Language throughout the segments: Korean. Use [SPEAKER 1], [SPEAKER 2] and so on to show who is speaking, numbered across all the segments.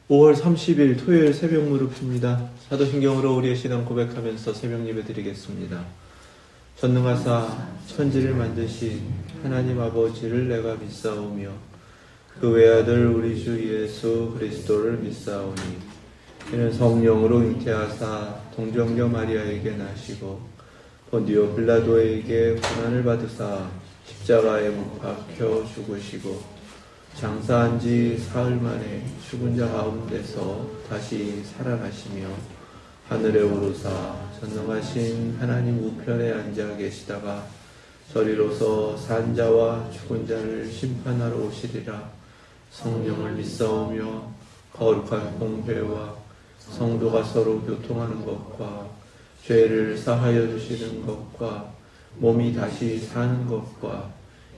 [SPEAKER 1] 5월 30일 토요일 새벽 무릎입니다. 사도신경으로 우리의 신앙 고백하면서 새벽 예배 드리겠습니다. 전능하사 천지를 만드신 하나님 아버지를 내가 믿사오며 그 외아들 우리 주 예수 그리스도를 믿사오니 이는 성령으로 잉태하사 동정녀 마리아에게 나시고 본디오 빌라도에게 고난을 받으사 십자가에 못 박혀 죽으시고 장사한 지 사흘 만에 죽은 자 가운데서 다시 살아나시며 하늘에 오르사 전능하신 하나님 우편에 앉아 계시다가 저리로서 산 자와 죽은 자를 심판하러 오시리라. 성령을 믿사오며 거룩한 공회와 성도가 서로 교통하는 것과 죄를 사하여 주시는 것과 몸이 다시 사는 것과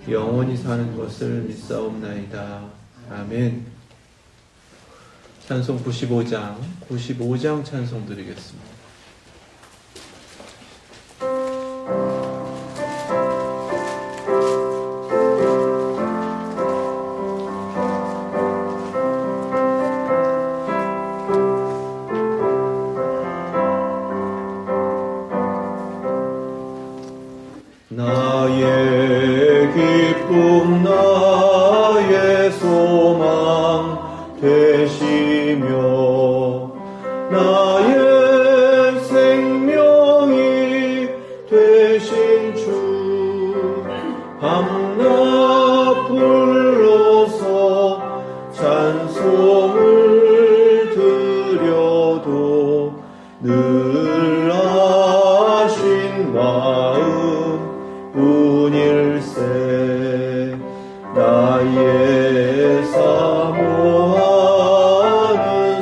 [SPEAKER 1] 영원히 사는 것을 믿사옵나이다. 아멘. 찬송 95장 찬송 드리겠습니다. 나의 기쁨 나의 소망 되시며 나의 생명이 되신 주 밤낮 불러서 찬송을 드려도 늘 아신 마음 뿐일세. 나의 사모하는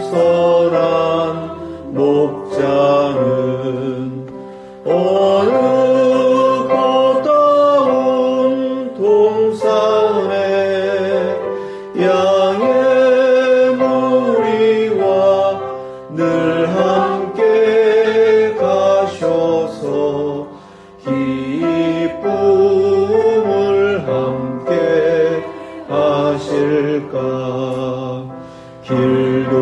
[SPEAKER 1] 선한 목자는 어느 고다운 동산에 양의 무리와 늘 함께 가셔서 기쁨을 함께 하실까. 길도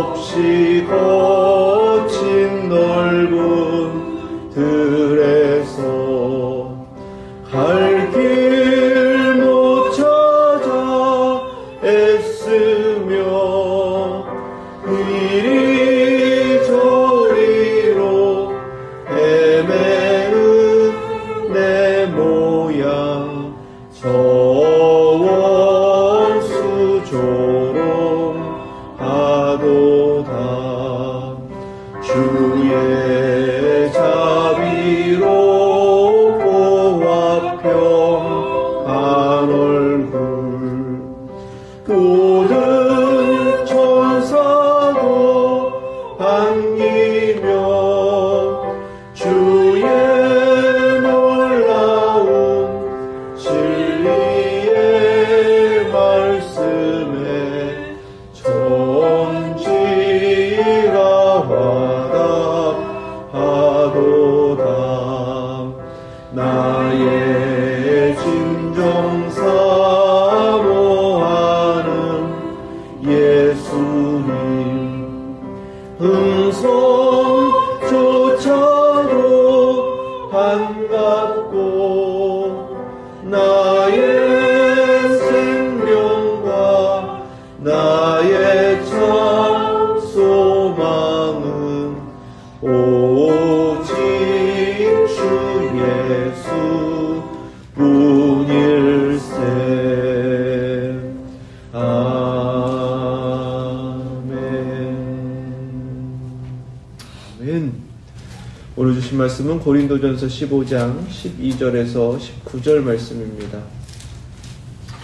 [SPEAKER 1] 없이 거친 넓은 들에서 갈 길 못 찾아 애쓰며 이리저리로 헤매는 내 모양 저 원수 조롱하도다. 주의 자비롭고 화평한 얼굴 모든 천사도 반기며 주의 놀라운 진리의 말씀에 천지가 화답하도다. 나의 진정 사모하는 예수님 음성조차도 반갑고 나의 생명과 나의 참 소망은 오직 주 예수 뿐일세. 아멘. 오늘 주신 말씀은 고린도전서 15장 12절에서 19절 말씀입니다.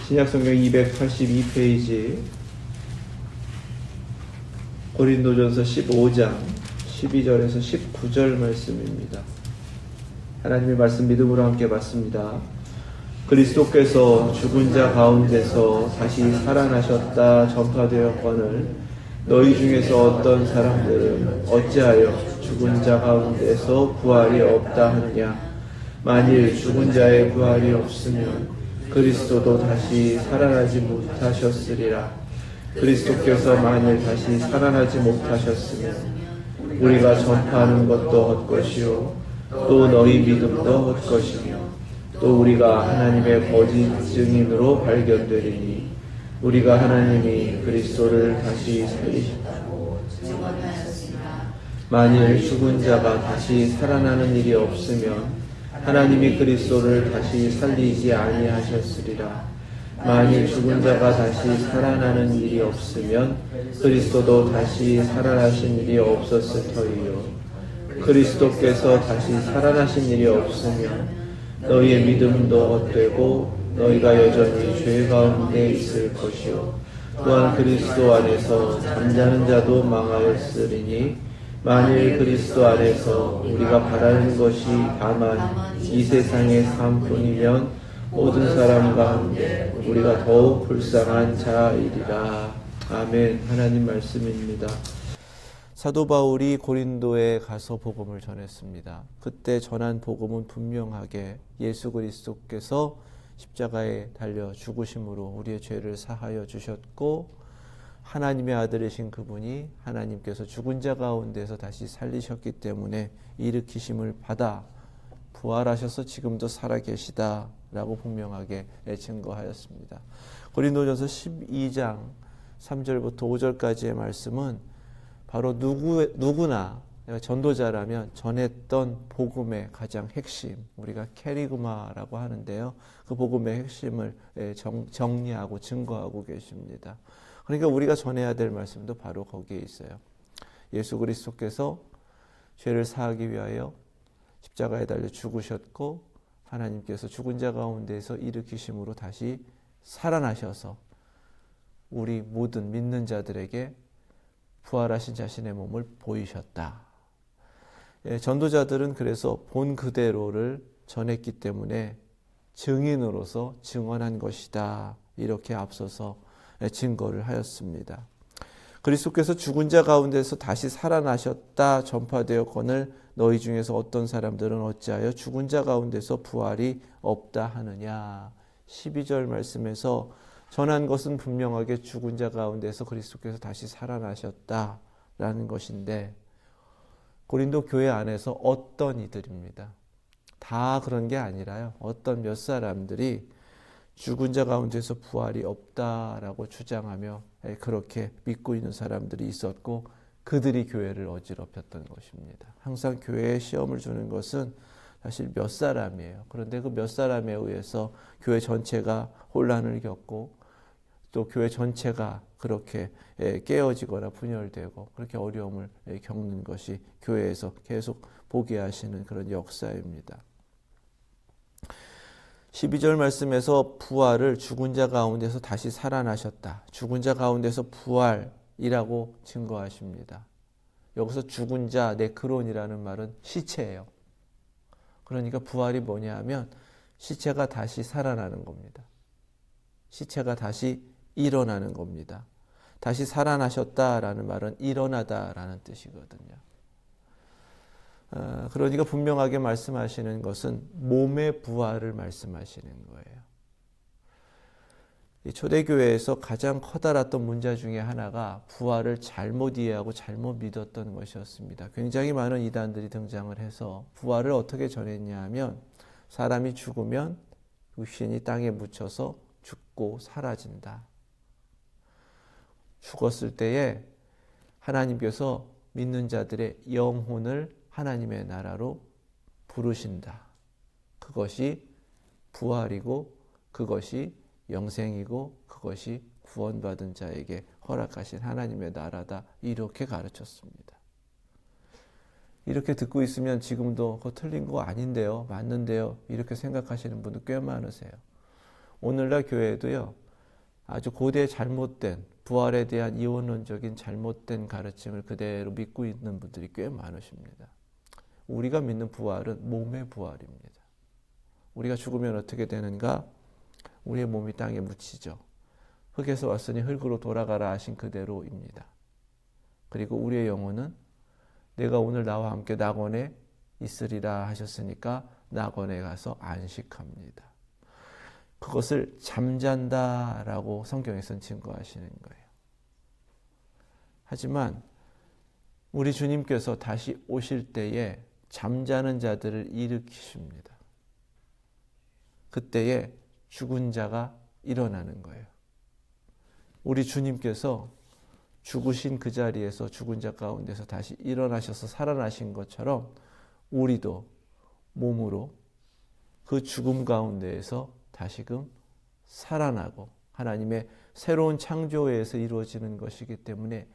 [SPEAKER 1] 신약성경 282페이지 고린도전서 15장 12절에서 19절 말씀입니다. 하나님의 말씀 믿음으로 함께 받습니다. 그리스도께서 죽은 자 가운데서 다시 살아나셨다 전파되었거늘 너희 중에서 어떤 사람들은 어찌하여 죽은 자 가운데서 부활이 없다 하느냐. 만일 죽은 자의 부활이 없으면 그리스도도 다시 살아나지 못하셨으리라. 그리스도께서 만일 다시 살아나지 못하셨으면 우리가 전파하는 것도 헛것이요 또 너희 믿음도 헛것이며 또 우리가 하나님의 거짓 증인으로 발견되리니 우리가 하나님이 그리스도를 다시 살리셨다고 증언하였습니다. 만일 죽은 자가 다시 살아나는 일이 없으면 하나님이 그리스도를 다시 살리지 아니하셨으리라. 만일 죽은 자가 다시 살아나는 일이 없으면 그리스도도 다시 살아나신 일이 없었을 터이요. 그리스도께서 다시 살아나신 일이 없으면 너희의 믿음도 헛되고 너희가 여전히 죄 가운데 있을 것이요. 또한 그리스도 안에서 잠자는 자도 망하였으리니 만일 그리스도 안에서 우리가 바라는 것이 다만 이 세상의 삶뿐이면 모든 사람 가운데 우리가 더욱 불쌍한 자이리라. 아멘. 하나님 말씀입니다. 사도 바울이 고린도에 가서 복음을 전했습니다. 그때 전한 복음은 분명하게 예수 그리스도께서 십자가에 달려 죽으심으로 우리의 죄를 사하여 주셨고 하나님의 아들이신 그분이 하나님께서 죽은 자 가운데서 다시 살리셨기 때문에 일으키심을 받아 부활하셔서 지금도 살아계시다라고 분명하게 증거하였습니다. 고린도전서 12장 3절부터 5절까지의 말씀은 바로 누구나 전도자라면 전했던 복음의 가장 핵심, 우리가 캐리그마라고 하는데요. 그 복음의 핵심을 정리하고 증거하고 계십니다. 그러니까 우리가 전해야 될 말씀도 바로 거기에 있어요. 예수 그리스도께서 죄를 사하기 위하여 십자가에 달려 죽으셨고 하나님께서 죽은 자 가운데서 일으키심으로 다시 살아나셔서 우리 모든 믿는 자들에게 부활하신 자신의 몸을 보이셨다. 전도자들은 그래서 본 그대로를 전했기 때문에 증인으로서 증언한 것이다. 이렇게 앞서서 증거를 하였습니다. 그리스도께서 죽은 자 가운데서 다시 살아나셨다 전파되었거늘 너희 중에서 어떤 사람들은 어찌하여 죽은 자 가운데서 부활이 없다 하느냐. 12절 말씀에서 전한 것은 분명하게 죽은 자 가운데서 그리스도께서 다시 살아나셨다라는 것인데 고린도 교회 안에서 어떤 이들입니다. 다 그런 게 아니라요. 어떤 몇 사람들이 죽은 자 가운데서 부활이 없다라고 주장하며 그렇게 믿고 있는 사람들이 있었고 그들이 교회를 어지럽혔던 것입니다. 항상 교회에 시험을 주는 것은 사실 몇 사람이에요. 그런데 그 몇 사람에 의해서 교회 전체가 혼란을 겪고 또 교회 전체가 그렇게 깨어지거나 분열되고 그렇게 어려움을 겪는 것이 교회에서 계속 보게 하시는 그런 역사입니다. 12절 말씀에서 부활을 죽은 자 가운데서 다시 살아나셨다. 죽은 자 가운데서 부활이라고 증거하십니다. 여기서 죽은 자, 네크론이라는 말은 시체예요. 그러니까 부활이 뭐냐 하면 시체가 다시 살아나는 겁니다. 시체가 다시 일어나는 겁니다. 다시 살아나셨다라는 말은 일어나다라는 뜻이거든요. 그러니까 분명하게 말씀하시는 것은 몸의 부활을 말씀하시는 거예요. 이 초대교회에서 가장 커다랐던 문제 중에 하나가 부활을 잘못 이해하고 잘못 믿었던 것이었습니다. 굉장히 많은 이단들이 등장을 해서 부활을 어떻게 전했냐 하면 사람이 죽으면 육신이 땅에 묻혀서 죽고 사라진다. 죽었을 때에 하나님께서 믿는 자들의 영혼을 하나님의 나라로 부르신다. 그것이 부활이고 그것이 영생이고 그것이 구원받은 자에게 허락하신 하나님의 나라다. 이렇게 가르쳤습니다. 이렇게 듣고 있으면 지금도 그거 틀린 거 아닌데요. 맞는데요. 이렇게 생각하시는 분들 꽤 많으세요. 오늘날 교회도요. 아주 고대 잘못된 부활에 대한 이원론적인 잘못된 가르침을 그대로 믿고 있는 분들이 꽤 많으십니다. 우리가 믿는 부활은 몸의 부활입니다. 우리가 죽으면 어떻게 되는가? 우리의 몸이 땅에 묻히죠. 흙에서 왔으니 흙으로 돌아가라 하신 그대로입니다. 그리고 우리의 영혼은 내가 오늘 나와 함께 낙원에 있으리라 하셨으니까 낙원에 가서 안식합니다. 그것을 잠잔다라고 성경에서는 증거하시는 거예요. 하지만 우리 주님께서 다시 오실 때에 잠자는 자들을 일으키십니다. 그때에 죽은 자가 일어나는 거예요. 우리 주님께서 죽으신 그 자리에서 죽은 자 가운데서 다시 일어나셔서 살아나신 것처럼 우리도 몸으로 그 죽음 가운데에서 다시금 살아나고 하나님의 새로운 창조에 의해서 이루어지는 것이기 때문에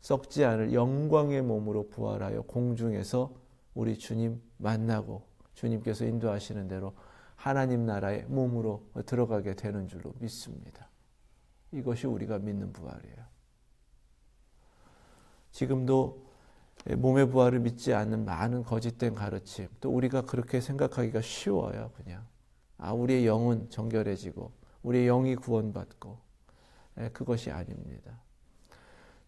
[SPEAKER 1] 썩지 않을 영광의 몸으로 부활하여 공중에서 우리 주님 만나고 주님께서 인도하시는 대로 하나님 나라의 몸으로 들어가게 되는 줄로 믿습니다. 이것이 우리가 믿는 부활이에요. 지금도 몸의 부활을 믿지 않는 많은 거짓된 가르침, 또 우리가 그렇게 생각하기가 쉬워요. 그냥 우리의 영은 정결해지고 우리의 영이 구원받고, 그것이 아닙니다.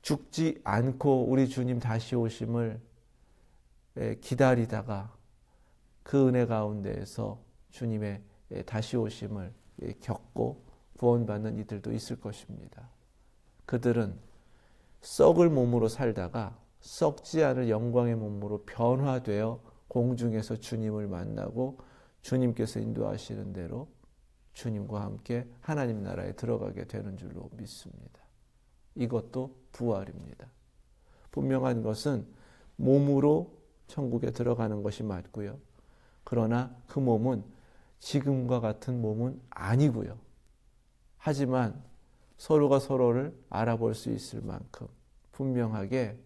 [SPEAKER 1] 죽지 않고 우리 주님 다시 오심을 기다리다가 그 은혜 가운데에서 주님의 다시 오심을 겪고 구원받는 이들도 있을 것입니다. 그들은 썩을 몸으로 살다가 썩지 않을 영광의 몸으로 변화되어 공중에서 주님을 만나고 주님께서 인도하시는 대로 주님과 함께 하나님 나라에 들어가게 되는 줄로 믿습니다. 이것도 부활입니다. 분명한 것은 몸으로 천국에 들어가는 것이 맞고요. 그러나 그 몸은 지금과 같은 몸은 아니고요. 하지만 서로가 서로를 알아볼 수 있을 만큼 분명하게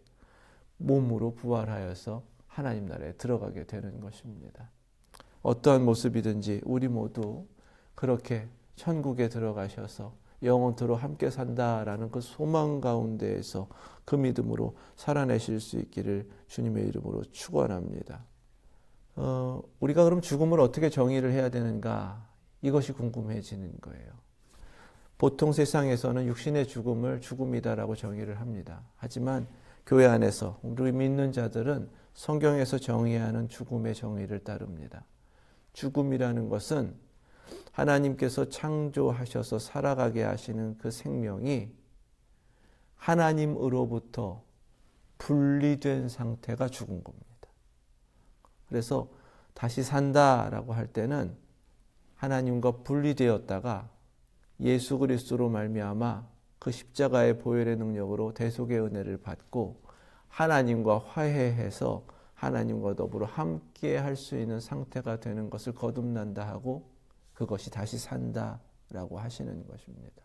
[SPEAKER 1] 몸으로 부활하여서 하나님 나라에 들어가게 되는 것입니다. 어떠한 모습이든지 우리 모두 그렇게 천국에 들어가셔서 영원토록 함께 산다라는 그 소망 가운데에서 그 믿음으로 살아내실 수 있기를 주님의 이름으로 축원합니다. 우리가 그럼 죽음을 어떻게 정의를 해야 되는가? 이것이 궁금해지는 거예요. 보통 세상에서는 육신의 죽음을 죽음이다라고 정의를 합니다. 하지만 교회 안에서 우리 믿는 자들은 성경에서 정의하는 죽음의 정의를 따릅니다. 죽음이라는 것은 하나님께서 창조하셔서 살아가게 하시는 그 생명이 하나님으로부터 분리된 상태가 죽은 겁니다. 그래서 다시 산다라고 할 때는 하나님과 분리되었다가 예수 그리스도로 말미암아 그 십자가의 보혈의 능력으로 대속의 은혜를 받고 하나님과 화해해서 하나님과 더불어 함께 할 수 있는 상태가 되는 것을 거듭난다 하고 그것이 다시 산다라고 하시는 것입니다.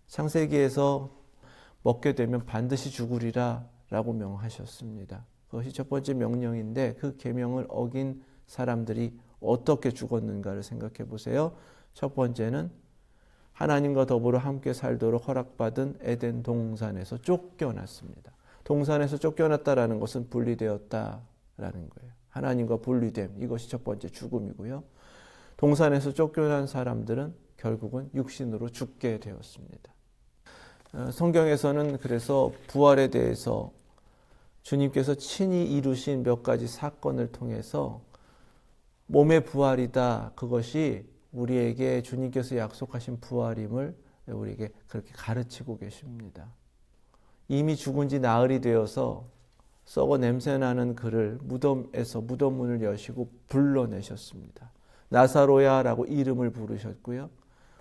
[SPEAKER 1] 창세기에서 먹게 되면 반드시 죽으리라 라고 명하셨습니다. 그것이 첫 번째 명령인데 그 계명을 어긴 사람들이 어떻게 죽었는가를 생각해 보세요. 첫 번째는 하나님과 더불어 함께 살도록 허락받은 에덴 동산에서 쫓겨났습니다. 동산에서 쫓겨났다라는 것은 분리되었다라는 거예요. 하나님과 분리됨, 이것이 첫 번째 죽음이고요. 동산에서 쫓겨난 사람들은 결국은 육신으로 죽게 되었습니다. 성경에서는 그래서 부활에 대해서 주님께서 친히 이루신 몇 가지 사건을 통해서 몸의 부활이다, 그것이 우리에게 주님께서 약속하신 부활임을 우리에게 그렇게 가르치고 계십니다. 이미 죽은 지 나흘이 되어서 썩어 냄새나는 그를 무덤에서 무덤문을 여시고 불러내셨습니다. 나사로야 라고 이름을 부르셨고요.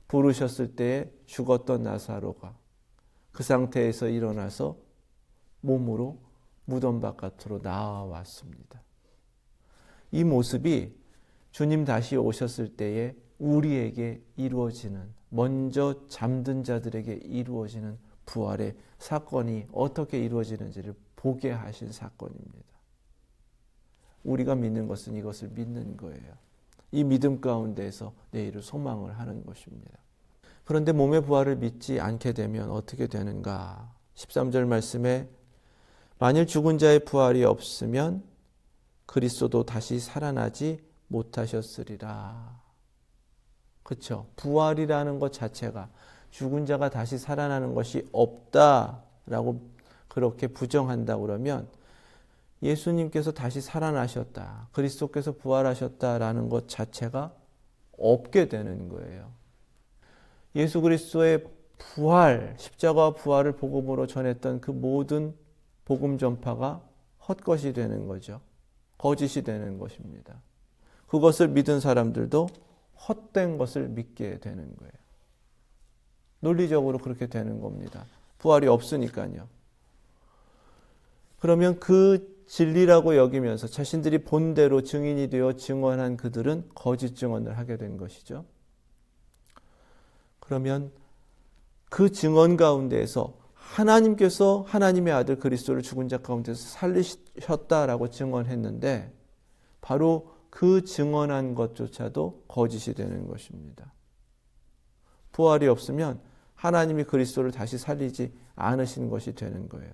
[SPEAKER 1] 부르셨을 때에 죽었던 나사로가 그 상태에서 일어나서 몸으로 무덤 바깥으로 나와왔습니다. 이 모습이 주님 다시 오셨을 때에 우리에게 이루어지는, 먼저 잠든 자들에게 이루어지는 부활의 사건이 어떻게 이루어지는지를 보게 하신 사건입니다. 우리가 믿는 것은 이것을 믿는 거예요. 이 믿음 가운데에서 내일을 소망을 하는 것입니다. 그런데 몸의 부활을 믿지 않게 되면 어떻게 되는가? 13절 말씀에 만일 죽은 자의 부활이 없으면 그리스도도 다시 살아나지 못하셨으리라. 그렇죠? 부활이라는 것 자체가 죽은 자가 다시 살아나는 것이 없다라고 그렇게 부정한다 그러면 예수님께서 다시 살아나셨다, 그리스도께서 부활하셨다라는 것 자체가 없게 되는 거예요. 예수 그리스도의 부활, 십자가와 부활을 복음으로 전했던 그 모든 복음 전파가 헛것이 되는 거죠. 거짓이 되는 것입니다. 그것을 믿은 사람들도 헛된 것을 믿게 되는 거예요. 논리적으로 그렇게 되는 겁니다. 부활이 없으니까요. 그러면 그 진리라고 여기면서 자신들이 본대로 증인이 되어 증언한 그들은 거짓 증언을 하게 된 것이죠. 그러면 그 증언 가운데에서 하나님께서 하나님의 아들 그리스도를 죽은 자 가운데서 살리셨다라고 증언했는데 바로 그 증언한 것조차도 거짓이 되는 것입니다. 부활이 없으면 하나님이 그리스도를 다시 살리지 않으신 것이 되는 거예요.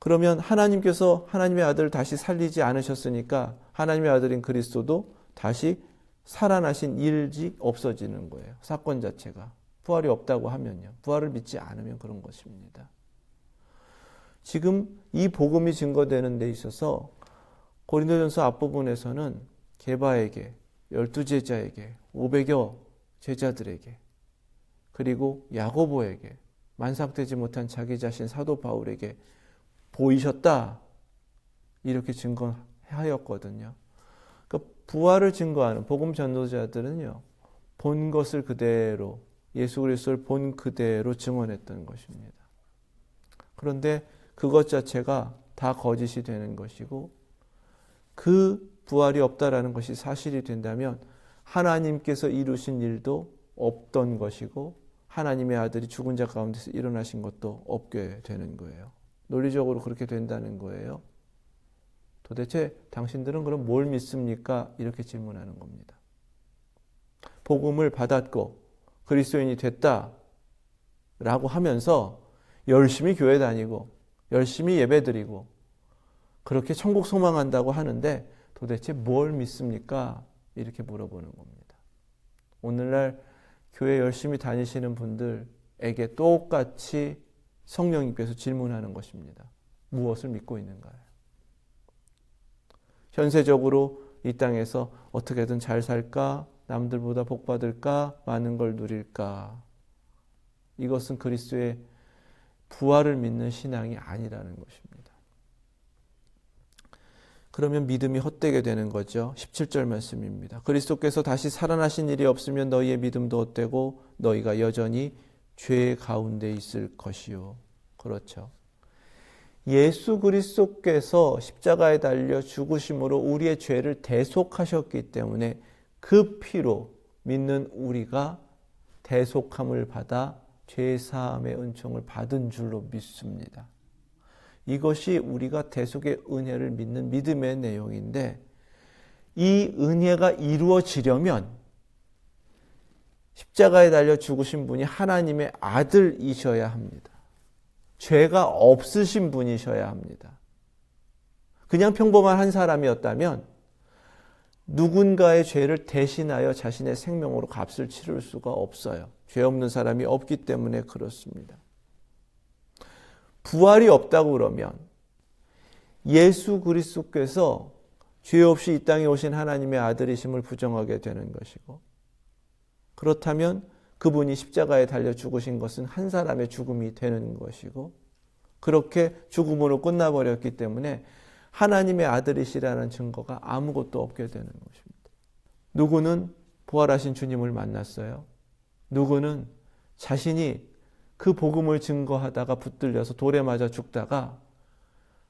[SPEAKER 1] 그러면 하나님께서 하나님의 아들을 다시 살리지 않으셨으니까 하나님의 아들인 그리스도도 다시 살아나신 일이 없어지는 거예요. 사건 자체가. 부활이 없다고 하면요. 부활을 믿지 않으면 그런 것입니다. 지금 이 복음이 증거되는 데 있어서 고린도전서 앞부분에서는 게바에게, 12제자에게, 500여 제자들에게, 그리고 야고보에게, 만삭되지 못한 자기 자신 사도 바울에게 보이셨다. 이렇게 증거하였거든요. 그러니까 부활을 증거하는 복음 전도자들은요. 본 것을 그대로 예수 그리스도를 본 그대로 증언했던 것입니다. 그런데 그것 자체가 다 거짓이 되는 것이고 그 부활이 없다라는 것이 사실이 된다면 하나님께서 이루신 일도 없던 것이고 하나님의 아들이 죽은 자 가운데서 일어나신 것도 없게 되는 거예요. 논리적으로 그렇게 된다는 거예요. 도대체 당신들은 그럼 뭘 믿습니까? 이렇게 질문하는 겁니다. 복음을 받았고 그리스도인이 됐다라고 하면서 열심히 교회 다니고 열심히 예배드리고 그렇게 천국 소망한다고 하는데 도대체 뭘 믿습니까? 이렇게 물어보는 겁니다. 오늘날 교회 열심히 다니시는 분들에게 똑같이 성령님께서 질문하는 것입니다. 무엇을 믿고 있는가요? 현세적으로 이 땅에서 어떻게든 잘 살까? 남들보다 복 받을까? 많은 걸 누릴까? 이것은 그리스도의 부활을 믿는 신앙이 아니라는 것입니다. 그러면 믿음이 헛되게 되는 거죠. 17절 말씀입니다. 그리스도께서 다시 살아나신 일이 없으면 너희의 믿음도 헛되고 너희가 여전히 죄 가운데 있을 것이요. 그렇죠. 예수 그리스도께서 십자가에 달려 죽으심으로 우리의 죄를 대속하셨기 때문에 그 피로 믿는 우리가 대속함을 받아 죄사함의 은총을 받은 줄로 믿습니다. 이것이 우리가 대속의 은혜를 믿는 믿음의 내용인데 이 은혜가 이루어지려면 십자가에 달려 죽으신 분이 하나님의 아들이셔야 합니다. 죄가 없으신 분이셔야 합니다. 그냥 평범한 한 사람이었다면 누군가의 죄를 대신하여 자신의 생명으로 값을 치를 수가 없어요. 죄 없는 사람이 없기 때문에 그렇습니다. 부활이 없다고 그러면 예수 그리스도께서 죄 없이 이 땅에 오신 하나님의 아들이심을 부정하게 되는 것이고 그렇다면 그분이 십자가에 달려 죽으신 것은 한 사람의 죽음이 되는 것이고 그렇게 죽음으로 끝나버렸기 때문에 하나님의 아들이시라는 증거가 아무것도 없게 되는 것입니다. 누구는 부활하신 주님을 만났어요. 누구는 자신이 그 복음을 증거하다가 붙들려서 돌에 맞아 죽다가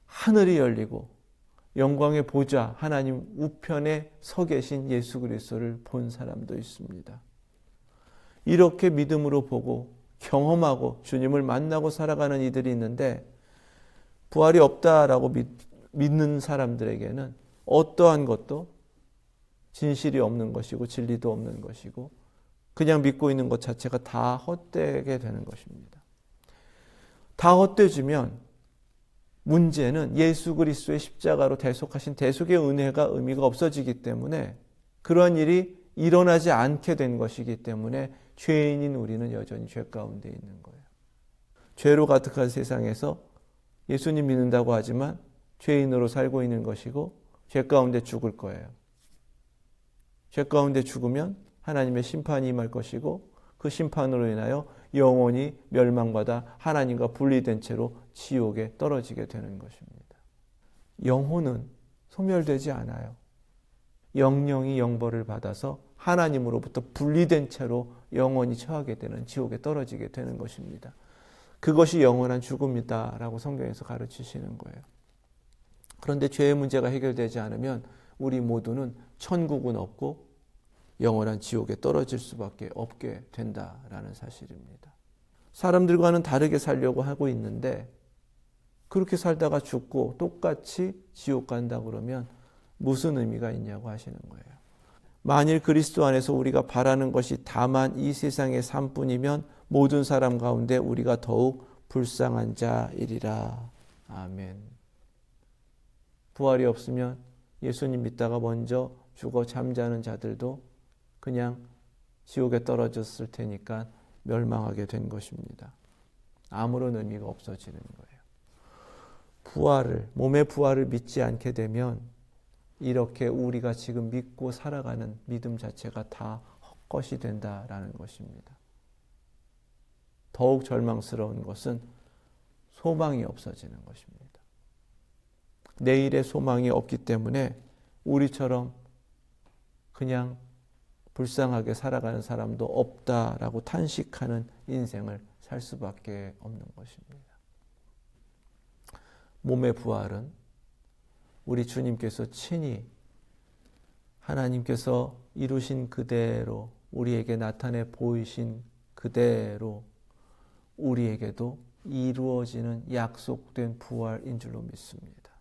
[SPEAKER 1] 하늘이 열리고 영광의 보좌 하나님 우편에 서 계신 예수 그리스도를 본 사람도 있습니다. 이렇게 믿음으로 보고 경험하고 주님을 만나고 살아가는 이들이 있는데 부활이 없다라고 믿는 사람들에게는 어떠한 것도 진실이 없는 것이고 진리도 없는 것이고 그냥 믿고 있는 것 자체가 다 헛되게 되는 것입니다. 다 헛되지면 문제는 예수 그리스도의 십자가로 대속하신 대속의 은혜가 의미가 없어지기 때문에 그러한 일이 일어나지 않게 된 것이기 때문에 죄인인 우리는 여전히 죄 가운데 있는 거예요. 죄로 가득한 세상에서 예수님 믿는다고 하지만 죄인으로 살고 있는 것이고 죄 가운데 죽을 거예요. 죄 가운데 죽으면 하나님의 심판이 임할 것이고 그 심판으로 인하여 영원히 멸망받아 하나님과 분리된 채로 지옥에 떨어지게 되는 것입니다. 영혼은 소멸되지 않아요. 영영이 영벌을 받아서 하나님으로부터 분리된 채로 영원히 처하게 되는 지옥에 떨어지게 되는 것입니다. 그것이 영원한 죽음이다라고 성경에서 가르치시는 거예요. 그런데 죄의 문제가 해결되지 않으면 우리 모두는 천국은 없고 영원한 지옥에 떨어질 수밖에 없게 된다라는 사실입니다. 사람들과는 다르게 살려고 하고 있는데 그렇게 살다가 죽고 똑같이 지옥 간다 그러면 무슨 의미가 있냐고 하시는 거예요. 만일 그리스도 안에서 우리가 바라는 것이 다만 이 세상의 삶뿐이면 모든 사람 가운데 우리가 더욱 불쌍한 자이리라. 아멘. 부활이 없으면 예수님 믿다가 먼저 죽어 잠자는 자들도 그냥 지옥에 떨어졌을 테니까 멸망하게 된 것입니다. 아무런 의미가 없어지는 거예요. 몸의 부활을 믿지 않게 되면 이렇게 우리가 지금 믿고 살아가는 믿음 자체가 다 헛것이 된다라는 것입니다. 더욱 절망스러운 것은 소망이 없어지는 것입니다. 내일의 소망이 없기 때문에 우리처럼 그냥 불쌍하게 살아가는 사람도 없다라고 탄식하는 인생을 살 수밖에 없는 것입니다. 몸의 부활은 우리 주님께서 친히 하나님께서 이루신 그대로 우리에게 나타내 보이신 그대로 우리에게도 이루어지는 약속된 부활인 줄로 믿습니다.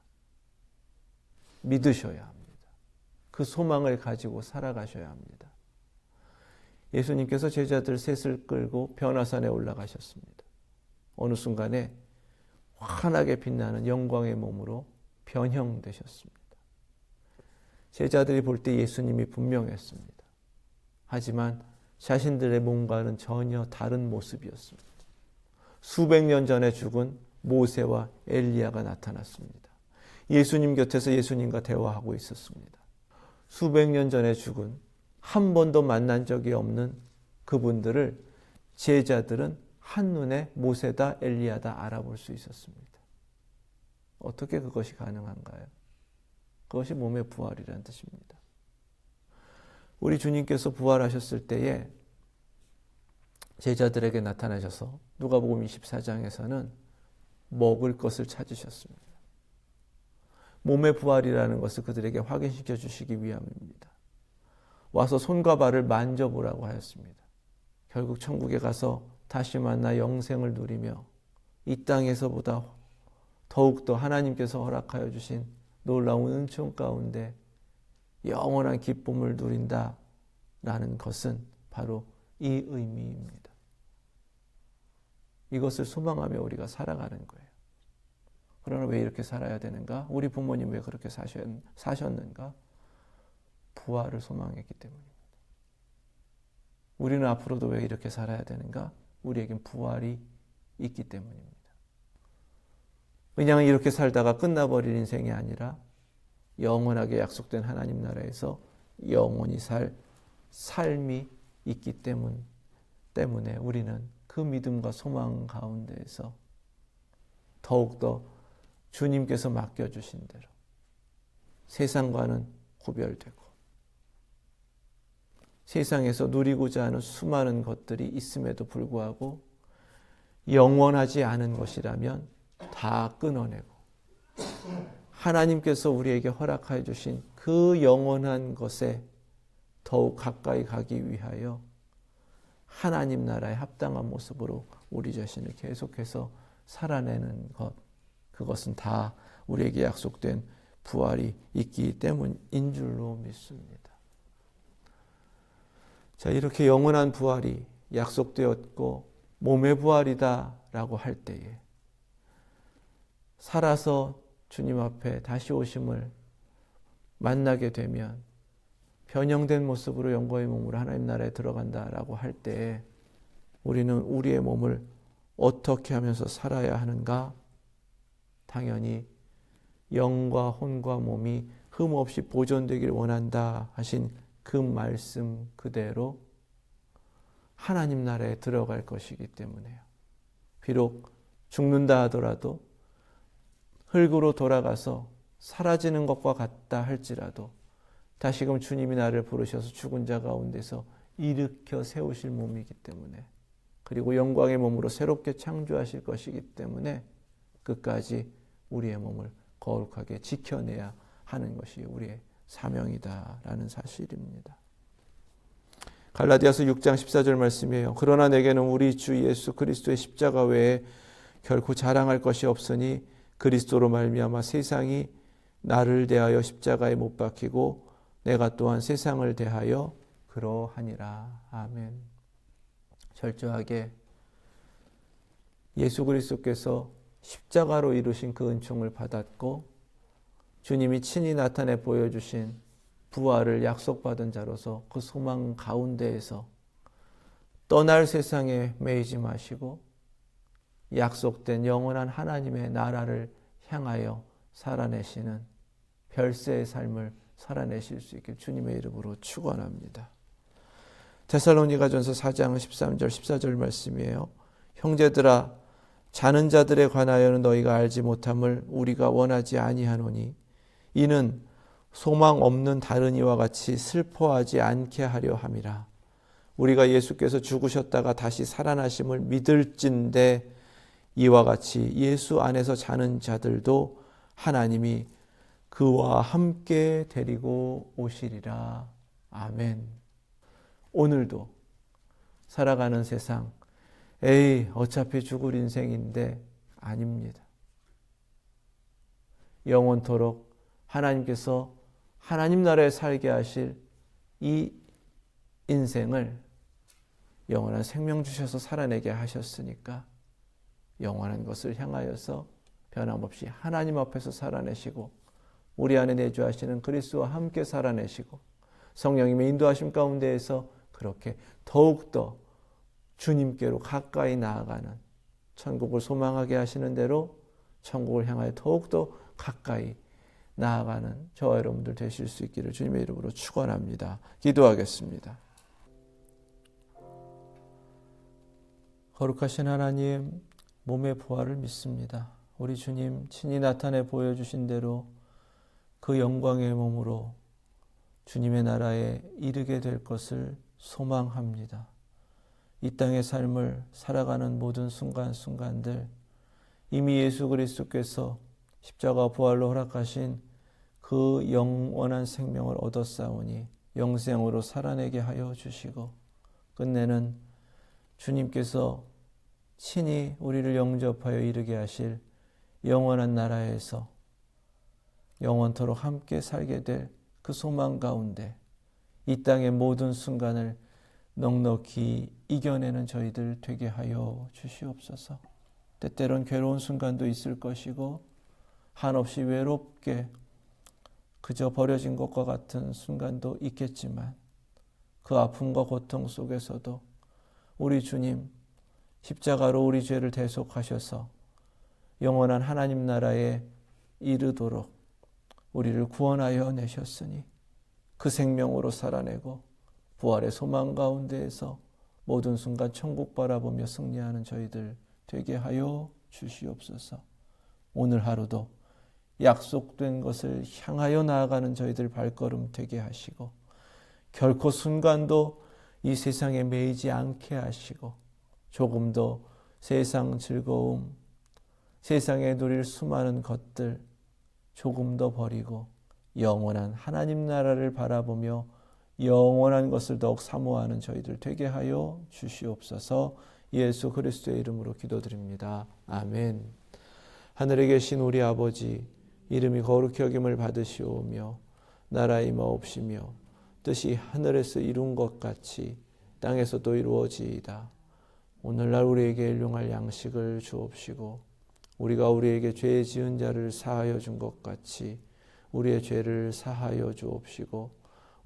[SPEAKER 1] 믿으셔야 합니다. 그 소망을 가지고 살아가셔야 합니다. 예수님께서 제자들 셋을 끌고 변화산에 올라가셨습니다. 어느 순간에 환하게 빛나는 영광의 몸으로 변형되셨습니다. 제자들이 볼 때 예수님이 분명했습니다. 하지만 자신들의 몸과는 전혀 다른 모습이었습니다. 수백 년 전에 죽은 모세와 엘리야가 나타났습니다. 예수님 곁에서 예수님과 대화하고 있었습니다. 수백 년 전에 죽은 한 번도 만난 적이 없는 그분들을 제자들은 한눈에 모세다 엘리야다 알아볼 수 있었습니다. 어떻게 그것이 가능한가요? 그것이 몸의 부활이라는 뜻입니다. 우리 주님께서 부활하셨을 때에 제자들에게 나타나셔서 누가복음 24장에서는 먹을 것을 찾으셨습니다. 몸의 부활이라는 것을 그들에게 확인시켜 주시기 위함입니다. 와서 손과 발을 만져보라고 하였습니다. 결국 천국에 가서 다시 만나 영생을 누리며 이 땅에서보다 더욱더 하나님께서 허락하여 주신 놀라운 은총 가운데 영원한 기쁨을 누린다라는 것은 바로 이 의미입니다. 이것을 소망하며 우리가 살아가는 거예요. 그러나 왜 이렇게 살아야 되는가? 우리 부모님 왜 그렇게 사셨는가? 부활을 소망했기 때문입니다. 우리는 앞으로도 왜 이렇게 살아야 되는가? 우리에겐 부활이 있기 때문입니다. 그냥 이렇게 살다가 끝나버릴 인생이 아니라 영원하게 약속된 하나님 나라에서 영원히 살 삶이 있기 때문에 우리는 그 믿음과 소망 가운데에서 더욱더 주님께서 맡겨주신 대로 세상과는 구별되고 세상에서 누리고자 하는 수많은 것들이 있음에도 불구하고 영원하지 않은 것이라면 다 끊어내고 하나님께서 우리에게 허락하여 주신 그 영원한 것에 더욱 가까이 가기 위하여 하나님 나라에 합당한 모습으로 우리 자신을 계속해서 살아내는 것, 그것은 다 우리에게 약속된 부활이 있기 때문인 줄로 믿습니다. 자, 이렇게 영원한 부활이 약속되었고 몸의 부활이다라고 할 때에 살아서 주님 앞에 다시 오심을 만나게 되면 변형된 모습으로 영광의 몸으로 하나님 나라에 들어간다라고 할 때에 우리는 우리의 몸을 어떻게 하면서 살아야 하는가? 당연히 영과 혼과 몸이 흠없이 보존되길 원한다 하신 그 말씀 그대로 하나님 나라에 들어갈 것이기 때문에요. 비록 죽는다 하더라도 흙으로 돌아가서 사라지는 것과 같다 할지라도 다시금 주님이 나를 부르셔서 죽은 자 가운데서 일으켜 세우실 몸이기 때문에, 그리고 영광의 몸으로 새롭게 창조하실 것이기 때문에 끝까지 우리의 몸을 거룩하게 지켜내야 하는 것이 우리의 사명이다라는 사실입니다. 갈라디아서 6장 14절 말씀이에요. 그러나 내게는 우리 주 예수 그리스도의 십자가 외에 결코 자랑할 것이 없으니 그리스도로 말미암아 세상이 나를 대하여 십자가에 못 박히고 내가 또한 세상을 대하여 그러하니라. 아멘. 철저하게 예수 그리스도께서 십자가로 이루신 그 은총을 받았고 주님이 친히 나타내 보여주신 부활을 약속받은 자로서 그 소망 가운데에서 떠날 세상에 매이지 마시고 약속된 영원한 하나님의 나라를 향하여 살아내시는 별세의 삶을 살아내실 수 있길 주님의 이름으로 축원합니다. 데살로니가전서 4장 13절 14절 말씀이에요. 형제들아, 자는 자들에 관하여는 너희가 알지 못함을 우리가 원하지 아니하노니 이는 소망 없는 다른 이와 같이 슬퍼하지 않게 하려 함이라. 우리가 예수께서 죽으셨다가 다시 살아나심을 믿을진대 이와 같이 예수 안에서 자는 자들도 하나님이 그와 함께 데리고 오시리라. 아멘. 오늘도 살아가는 세상, 에이 어차피 죽을 인생인데 아닙니다. 영원토록 하나님께서 하나님 나라에 살게 하실 이 인생을 영원한 생명 주셔서 살아내게 하셨으니까 영원한 것을 향하여서 변함없이 하나님 앞에서 살아내시고 우리 안에 내주하시는 그리스도와 함께 살아내시고 성령님의 인도하심 가운데에서 그렇게 더욱더 주님께로 가까이 나아가는, 천국을 소망하게 하시는 대로 천국을 향하여 더욱더 가까이 나아가는 저와 여러분들 되실 수 있기를 주님의 이름으로 축원합니다. 기도하겠습니다. 거룩하신 하나님, 몸의 부활을 믿습니다. 우리 주님 친히 나타내 보여주신 대로 그 영광의 몸으로 주님의 나라에 이르게 될 것을 소망합니다. 이 땅의 삶을 살아가는 모든 순간순간들 이미 예수 그리스도께서 십자가 부활로 허락하신 그 영원한 생명을 얻었사오니 영생으로 살아내게 하여 주시고 끝내는 주님께서 친히 우리를 영접하여 이르게 하실 영원한 나라에서 영원토록 함께 살게 될 그 소망 가운데 이 땅의 모든 순간을 넉넉히 이겨내는 저희들 되게 하여 주시옵소서. 때때론 괴로운 순간도 있을 것이고 한없이 외롭게 그저 버려진 것과 같은 순간도 있겠지만 그 아픔과 고통 속에서도 우리 주님 십자가로 우리 죄를 대속하셔서 영원한 하나님 나라에 이르도록 우리를 구원하여 내셨으니 그 생명으로 살아내고 부활의 소망 가운데에서 모든 순간 천국 바라보며 승리하는 저희들 되게 하여 주시옵소서. 오늘 하루도 약속된 것을 향하여 나아가는 저희들 발걸음 되게 하시고 결코 순간도 이 세상에 매이지 않게 하시고 조금 더 세상 즐거움, 세상에 누릴 수많은 것들 조금 더 버리고 영원한 하나님 나라를 바라보며 영원한 것을 더욱 사모하는 저희들 되게 하여 주시옵소서. 예수 그리스도의 이름으로 기도드립니다. 아멘. 하늘에 계신 우리 아버지, 이름이 거룩히 여김을 받으시오며 나라 임하옵시며 뜻이 하늘에서 이룬 것 같이 땅에서도 이루어지이다. 오늘날 우리에게 일용할 양식을 주옵시고 우리가 우리에게 죄 지은 자를 사하여 준 것 같이 우리의 죄를 사하여 주옵시고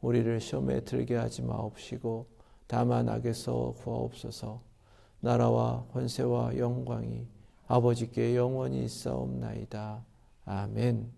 [SPEAKER 1] 우리를 시험에 들게 하지 마옵시고 다만 악에서 구하옵소서. 나라와 권세와 영광이 아버지께 영원히 있사옵나이다. 아멘.